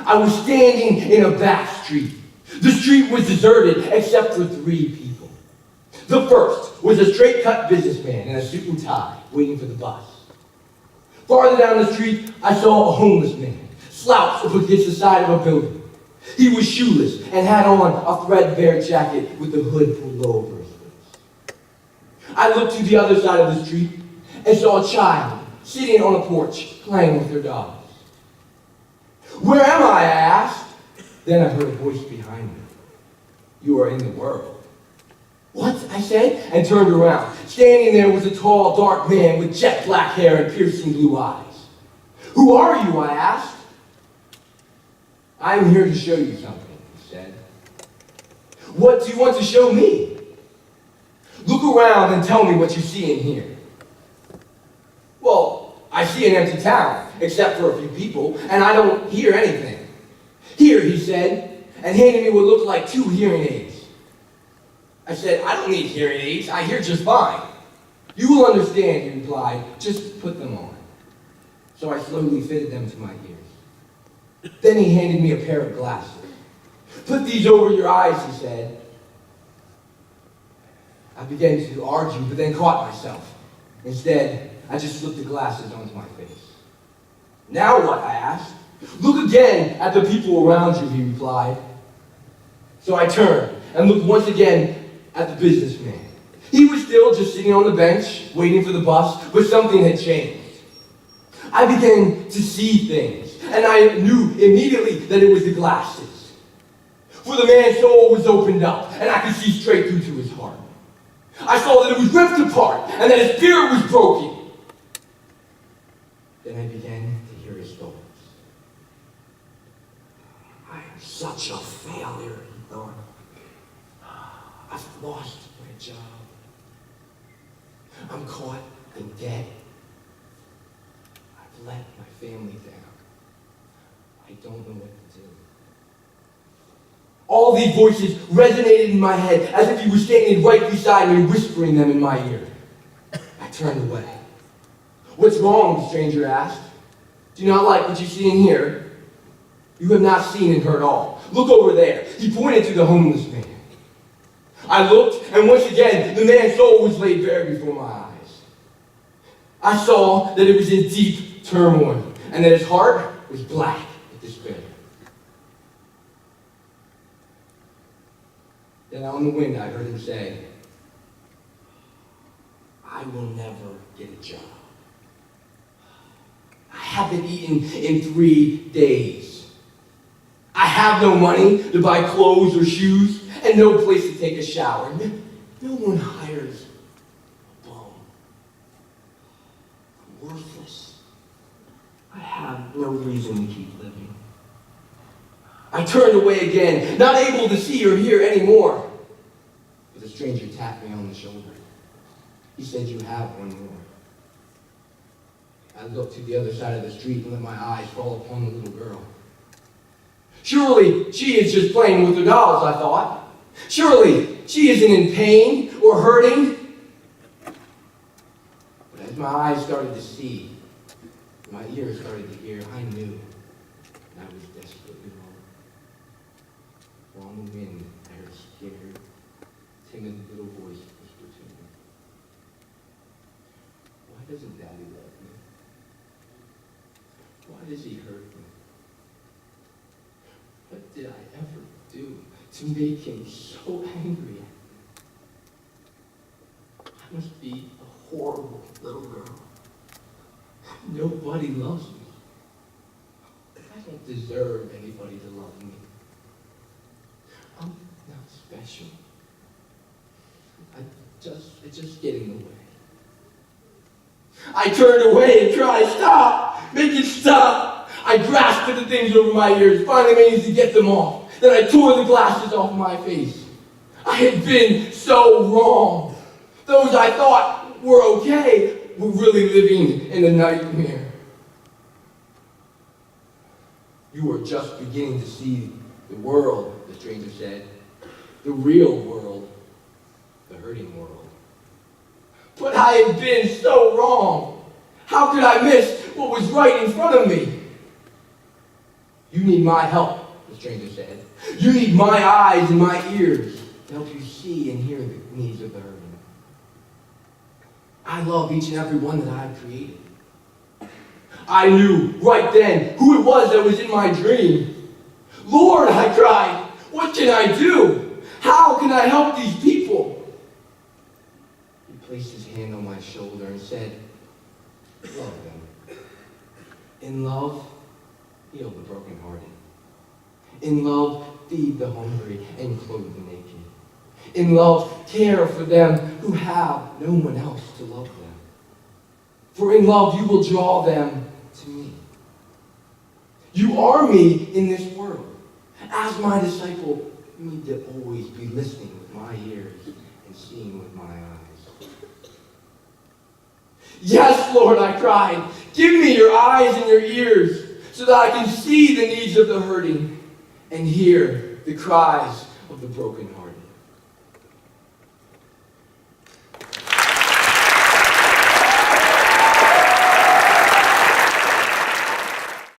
I was standing in a back street. The street was deserted except for 3 people. The first was a straight-cut businessman in a suit and tie, waiting for the bus. Farther down the street, I saw a homeless man, slouched up against the side of a building. He was shoeless and had on a threadbare jacket with the hood pulled low over his face. I looked to the other side of the street and saw a child sitting on a porch playing with her dolls. "Where am I?" I asked. Then I heard a voice behind me. "You are in the world." "What?" I said, and turned around. Standing there was a tall, dark man with jet black hair and piercing blue eyes. "Who are you?" I asked. "I am here to show you something," he said. "What do you want to show me?" "Look around and tell me what you see in here." "Well, I see an empty town, except for a few people, and I don't hear anything." "Here," he said, and handed me what looked like 2 hearing aids. I said, "I don't need hearing aids. I hear just fine." "You will understand," he replied. "Just put them on." So I slowly fitted them to my ears. Then he handed me a pair of glasses. "Put these over your eyes," he said. I began to argue, but then caught myself. Instead, I just slipped the glasses onto my face. "Now what?" I asked. "Look again at the people around you," he replied. So I turned and looked once again at the businessman. He was still just sitting on the bench, waiting for the bus, but something had changed. I began to see things, and I knew immediately that it was the glasses. For the man's soul was opened up, and I could see straight through to his heart. I saw that it was ripped apart, and that his spirit was broken. Then I began to hear his thoughts. "I am such a failure," he thought. "I've lost my job. I'm caught in debt. I've let my family down. I don't know what to do." All these voices resonated in my head as if he was standing right beside me, whispering them in my ear. I turned away. "What's wrong?" the stranger asked. "Do you not like what you see and hear? You have not seen and heard all. Look over there." He pointed to the homeless man. I looked, and once again, the man's soul was laid bare before my eyes. I saw that it was in deep turmoil, and that his heart was black with despair. Then out in the wind, I heard him say, "I will never get a job. I haven't eaten in 3 days. I have no money to buy clothes or shoes, and no place to take a shower. No one hires a bum. I'm worthless. I have no reason to keep living." I turned away again, not able to see or hear anymore. But the stranger tapped me on the shoulder. He said, "You have one more." I looked to the other side of the street and let my eyes fall upon the little girl. Surely she is just playing with her dolls, I thought. Surely she isn't in pain or hurting. But as my eyes started to see, my ears started to hear, I knew that I was desperately wrong. On the wind, I heard a scared, timid little voice whisper to me, "Why doesn't Daddy love me? Why does he hurt me? What did I ever do to make him so angry? I must be a horrible little girl. Nobody loves me. I don't deserve anybody to love me. I'm not special. I just get in the way." I turned away and tried, "Stop! Make it stop!" I grasped at the things over my ears, finally managed to get them off. Then I tore the glasses off my face. I had been so wrong. Those I thought were okay were really living in a nightmare. "You are just beginning to see the world," the stranger said. "The real world, the hurting world." But I had been so wrong. How could I miss what was right in front of me? You need my help, the stranger said. You need my eyes and my ears to help you see and hear the needs of the hurting. I love each and every one that I've created. I knew right then who it was that was in my dream. Lord, I cried, what can I do? How can I help these people? He placed his hand on my shoulder and said, love them. In love, heal the brokenhearted. In love, feed the hungry and clothe the naked. In love, care for them who have no one else to love them. For in love, you will draw them to me. You are me in this world. As my disciple, you need to always be listening with my ears and seeing with my eyes. Yes, Lord, I cried. Give me your eyes and your ears so that I can see the needs of the hurting and hear the cries of the brokenhearted.